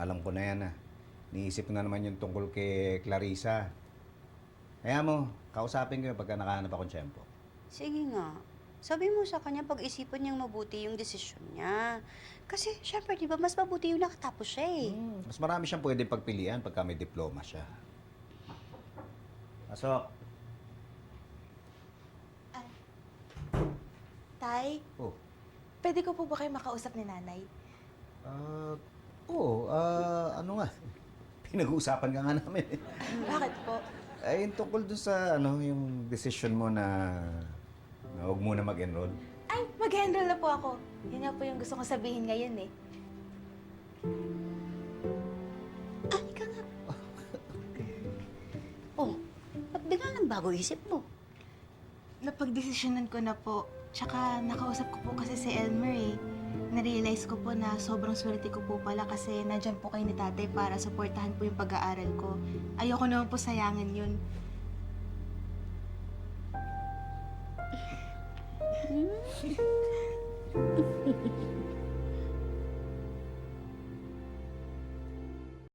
alam ko na yan ah. Niisip ko na naman yung tungkol kay Clarissa. Kaya mo, kausapin ko yung pagka nakahanap akong tiyempo. Sige nga. Sabi mo sa kanya, pag-isipan niyang mabuti yung desisyon niya. Kasi, syempre, di ba, mas mabuti yung nakatapos siya eh. Mas marami siyang pwede pagpilian pagka may diploma siya. Pasok. Tay, Oh. pwede ko po ba kayo makausap ni nanay? Ano nga? Pinag-uusapan ka nga namin eh. Bakit po? Ay, yung tungkol dun sa, yung decision mo na huwag muna mag-enroll. Ay, mag-enroll na po ako. Yun nga po yung gusto kong sabihin ngayon eh. Ah, ika nga. Oh, ba't bigla nang bago isip mo? Napagdesisyonan ko na po. Tsaka nakausap ko po kasi si Elmer eh. Na-realize ko po na sobrang swerte ko po pala kasi nandyan po kayo ni tatay para suportahan po yung pag-aaral ko. Ayoko naman po sayangin yun.